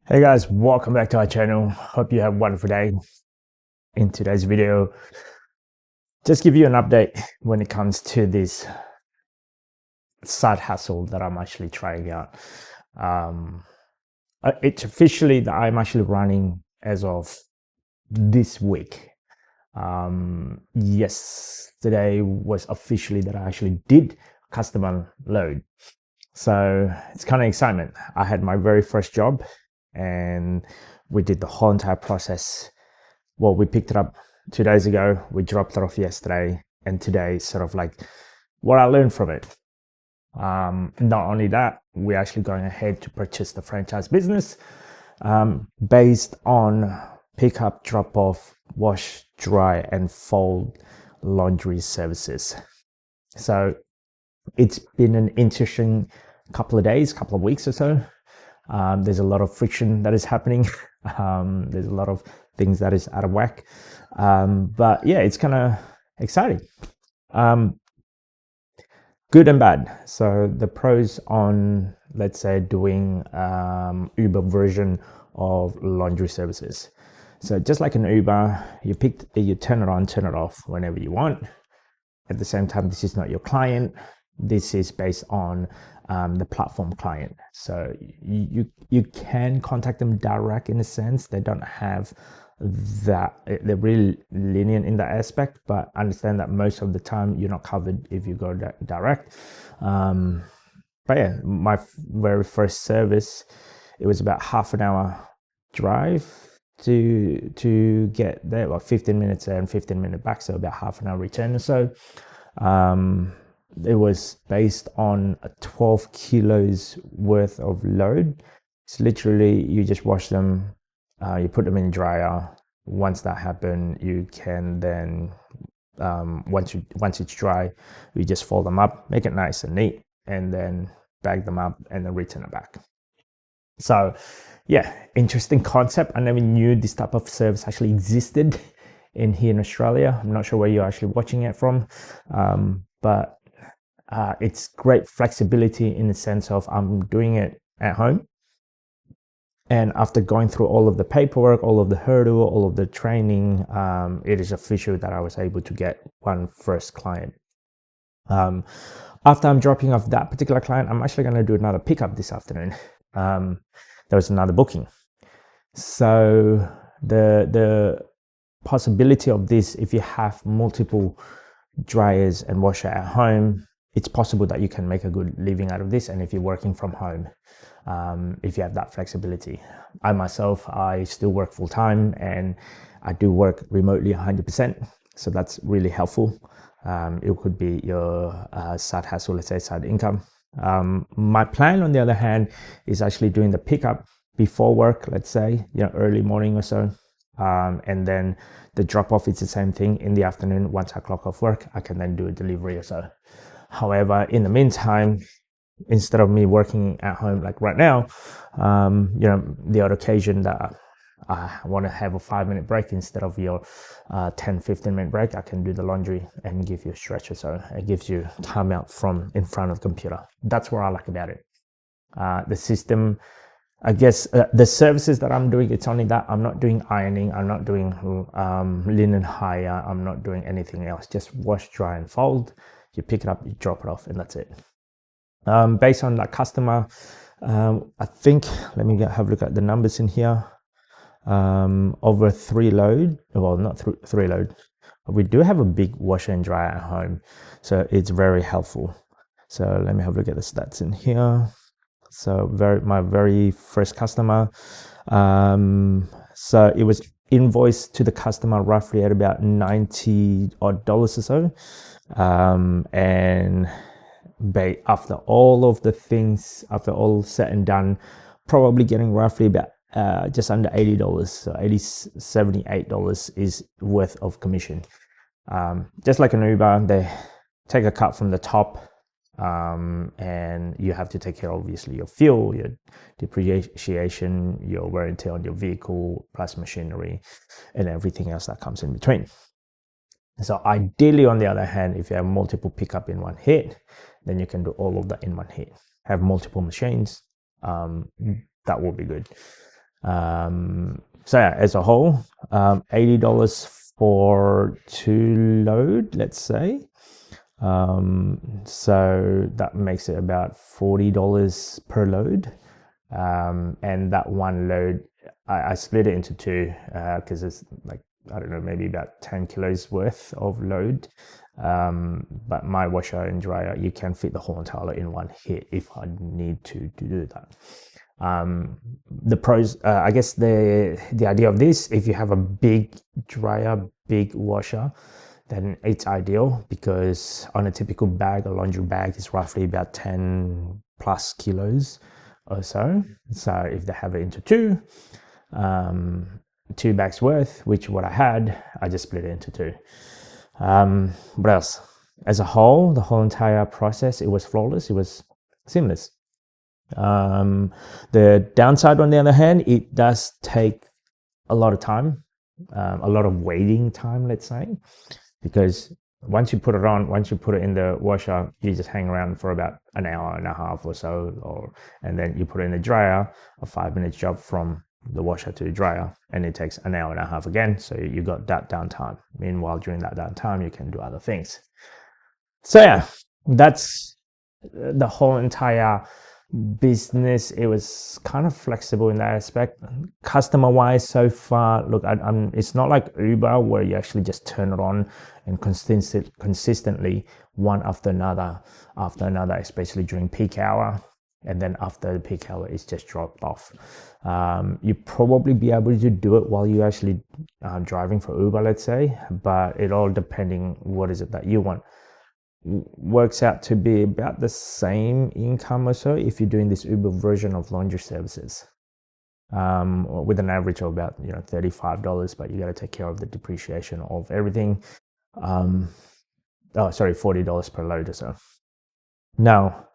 Hey guys, welcome back to our channel. Hope you have a wonderful day. In today's video, just give you an update when it comes to this side hustle that I'm actually trying out. Um, it's officially that I'm actually running as of this week. Yesterday was officially that I actually did customer load. So it's kind of excitement. I had my very first job and we did the whole entire process. Well, we picked it up 2 days ago, we dropped it off yesterday, and today is sort of like what I learned from it. Not only that, we're actually going ahead to purchase the franchise business based on pick up, drop off, wash, dry, and fold laundry services. So it's been an interesting couple of days, couple of weeks or so. There's a lot of friction that is happening. There's a lot of things that is out of whack. But yeah, it's kind of exciting. Good and bad. So the pros on, let's say, doing Uber version of laundry services. So just like an Uber, you turn it on, turn it off whenever you want. At the same time, this is not your client. This is based on the platform client. So you can contact them direct in a sense. They don't have that, they're really lenient in that aspect, but understand that most of the time you're not covered if you go direct. But yeah, my very first service, it was about half an hour drive to get there, about 15 minutes there and 15 minutes back, so about half an hour return or so. It was based on a 12 kilos worth of load. It's literally, you just wash them, you put them in dryer. Once that happens, you can then once it's dry, you just fold them up, make it nice and neat, and then bag them up and then return it back. So yeah, interesting concept. I never knew this type of service actually existed here in Australia. I'm not sure where you're actually watching it from, but it's great flexibility in the sense of I'm doing it at home. And after going through all of the paperwork, all of the hurdle, all of the training, it is official that I was able to get one first client. After I'm dropping off that particular client, I'm actually going to do another pickup this afternoon. There was another booking. So the possibility of this, if you have multiple dryers and washer at home, it's possible that you can make a good living out of this. And if you're working from home, if you have that flexibility. I myself, I still work full time and I do work remotely 100%. So that's really helpful. It could be your side hustle, let's say side income. My plan, on the other hand, is actually doing the pickup before work, let's say, early morning or so. And then the drop off is the same thing in the afternoon. Once I clock off work, I can then do a delivery or so. However, in the meantime, instead of me working at home like right now, the odd occasion that I want to have a 5-minute break instead of your 10-15 minute break, I can do the laundry and give you a stretch or so. It gives you time out from in front of the computer. That's what I like about it. The system, I guess, the services that I'm doing, it's only that. I'm not doing ironing, I'm not doing linen hire, I'm not doing anything else. Just wash, dry, and fold. You pick it up, you drop it off, and that's it. Based on that customer, I think, let me have a look at the numbers in here. Over 3 load, well, not 3 load. We do have a big washer and dryer at home, so it's very helpful. So let me have a look at the stats in here. So my very first customer, so it was invoiced to the customer roughly at about $90 odd or so, and after all of the things, after all said and done, probably getting roughly about just under $80, so $78 is worth of commission. Just like an Uber, they take a cut from the top, and you have to take care, obviously, your fuel, your depreciation, your wear and tear on your vehicle, plus machinery, and everything else that comes in between. So ideally, on the other hand, if you have multiple pickup in one hit, then you can do all of that in one hit. Have multiple machines, that will be good. So yeah, as a whole, $80 for 2 load, let's say. So that makes it about $40 per load. And that one load, I split it into two because it's like, I don't know, maybe about 10 kilos worth of load. But my washer and dryer, you can fit the whole entire lot in one hit if I need to do that. The pros, I guess the idea of this, if you have a big dryer, big washer, then it's ideal, because on a typical bag, a laundry bag is roughly about 10 plus kilos or so. So if they have it into two bags worth, which what I had, I just split it into two. What else? As a whole, the whole entire process, it was flawless. It was seamless. The downside, on the other hand, it does take a lot of time, a lot of waiting time, let's say, because once you put it on, once you put it in the washer, you just hang around for about an hour and a half or so, and then you put it in the dryer, a 5-minute job from the washer to the dryer, and it takes an hour and a half again. So you got that downtime. Meanwhile, during that downtime, you can do other things. So yeah, that's the whole entire business. It was kind of flexible in that aspect. Customer wise, so far, look, it's not like Uber where you actually just turn it on and consistently one after another, especially during peak hour, and then after the peak hour it's just dropped off. You probably be able to do it while you're actually driving for Uber, let's say, but it all depending what is it that you want. Works out to be about the same income or so if you're doing this Uber version of laundry services, with an average of about $35, but you got to take care of the depreciation of everything. $40 per load or so. Now,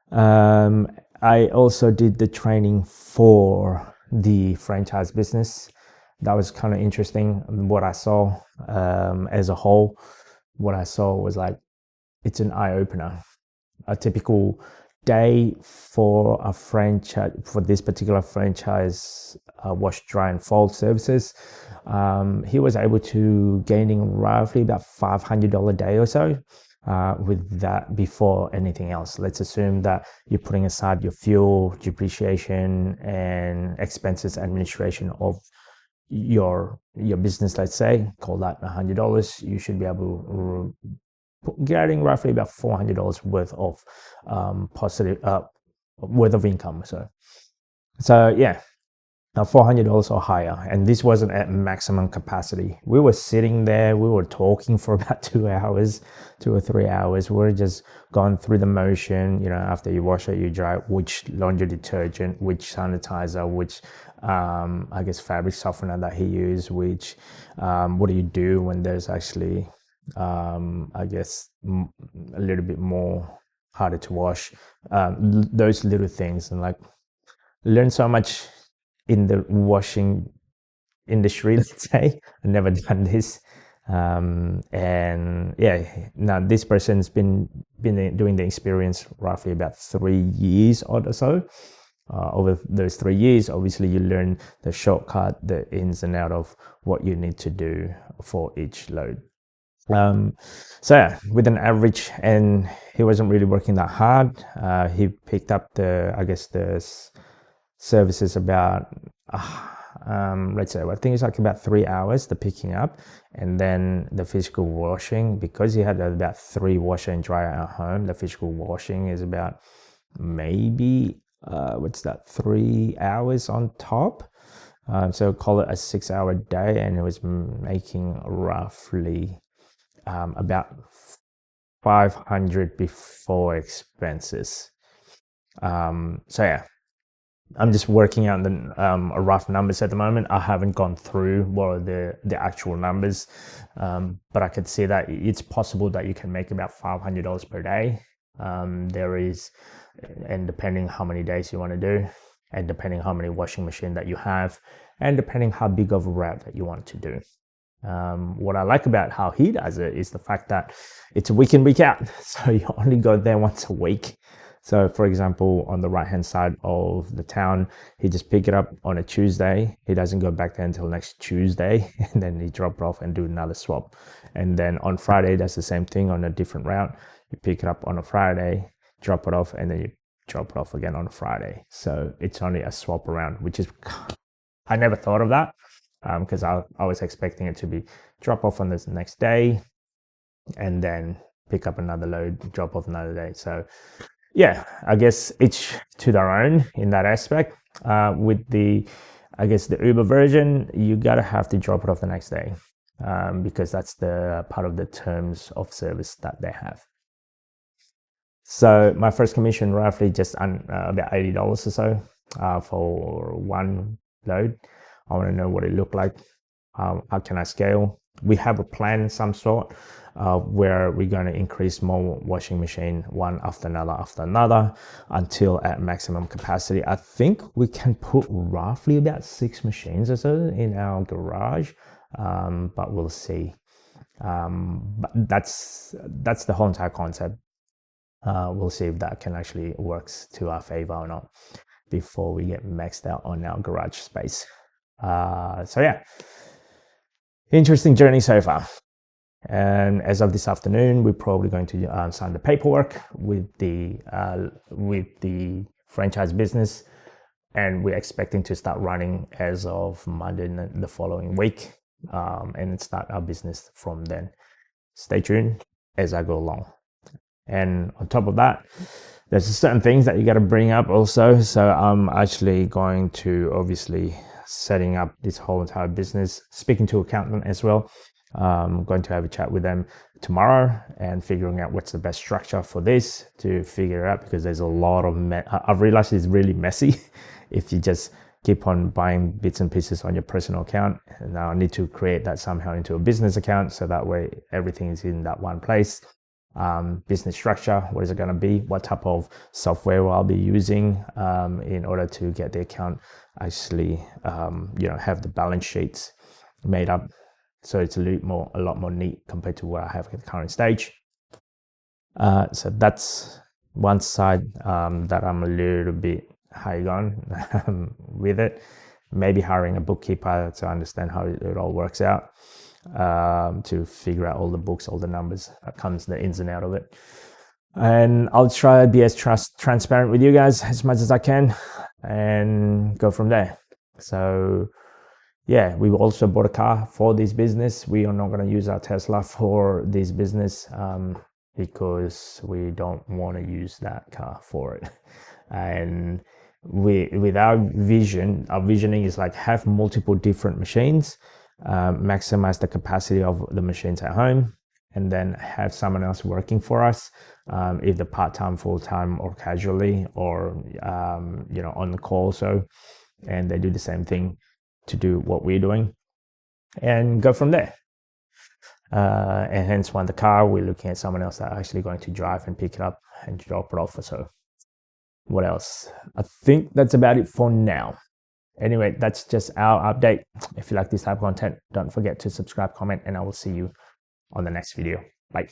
I also did the training for the franchise business. That was kind of interesting. What I saw, as a whole, what I saw was like, it's an eye-opener. A typical day for a franchise, for this particular franchise, wash, dry and fold services, he was able to gaining roughly about $500 a day or so, with that before anything else. Let's assume that you're putting aside your fuel, depreciation and expenses administration of your business, let's say, call that $100. You should be able getting roughly about $400 worth of positive worth of income. So yeah, $400 or higher, and this wasn't at maximum capacity. We were sitting there, we were talking for about 2 hours, 2 or 3 hours. We're just going through the motion. After you wash it, you dry, which laundry detergent, which sanitizer, which I guess fabric softener that he used, which what do you do when there's actually I guess a little bit more harder to wash, those little things, and like learn so much in the washing industry, let's say. I've never done this, and yeah, now this person's been doing the experience roughly about 3 years or so. Over those 3 years, obviously you learn the shortcut, the ins and out of what you need to do for each load. So yeah, with an average, and he wasn't really working that hard. He picked up the services about, let's say, I think it's like about 3 hours, the picking up, and then the physical washing, because he had about 3 washer and dryer at home. The physical washing is about maybe, 3 hours on top. So call it a 6-hour day, and it was making roughly about 500 before expenses. So yeah, I'm just working out the rough numbers at the moment. I haven't gone through what are the actual numbers, but I could see that it's possible that you can make about $500 per day. There is, and depending how many days you want to do, and depending how many washing machine that you have, and depending how big of a route that you want to do. What I like about how he does it is the fact that it's a week in, week out. So you only go there once a week. So for example, on the right hand side of the town, he just pick it up on a Tuesday. He doesn't go back there until next Tuesday, and then he drop it off and do another swap. And then on Friday, that's the same thing on a different route. You pick it up on a Friday, drop it off, and then you drop it off again on a Friday. So it's only a swap around, which is, I never thought of that, because I was expecting it to be drop off on this next day and then pick up another load, drop off another day. So yeah, I guess each to their own in that aspect. With the, I guess the Uber version, you gotta have to drop it off the next day, because that's the part of the terms of service that they have. So my first commission roughly just about $80 or so for one load. I want to know what it looked like. How can I scale? We have a plan some sort where we're going to increase more washing machine one after another until at maximum capacity. I think we can put roughly about 6 machines or so in our garage, but we'll see. But that's the whole entire concept. We'll see if that can actually works to our favor or not before we get maxed out on our garage space. So yeah, interesting journey so far. And as of this afternoon, we're probably going to sign the paperwork with the franchise business, and we're expecting to start running as of Monday the following week, and start our business from then. Stay tuned as I go along. And on top of that, there's certain things that you got to bring up also. So I'm actually going to obviously setting up this whole entire business, speaking to accountant as well. I'm going to have a chat with them tomorrow and figuring out what's the best structure for this to figure it out, because there's a lot of I've realized it's really messy if you just keep on buying bits and pieces on your personal account. And now I need to create that somehow into a business account, so that way everything is in that one place. Business structure, what is it going to be, what type of software will I be using in order to get the account actually have the balance sheets made up, so it's a lot more neat compared to what I have at the current stage. So that's one side that I'm a little bit high on with it. Maybe hiring a bookkeeper to understand how it all works out, to figure out all the books, all the numbers, that comes the ins and out of it. And I'll try to be as transparent with you guys as much as I can and go from there. So yeah, we also bought a car for this business. We are not going to use our Tesla for this business because we don't want to use that car for it. And with our visioning is like have multiple different machines, maximize the capacity of the machines at home, and then have someone else working for us, either part-time, full-time, or casually, or on the call. So, and they do the same thing to do what we're doing, and go from there. And hence, when the car, we're looking at someone else that are actually going to drive and pick it up and drop it off. So what else? I think that's about it for now. Anyway, that's just our update. If you like this type of content, don't forget to subscribe, comment, and I will see you on the next video. Bye.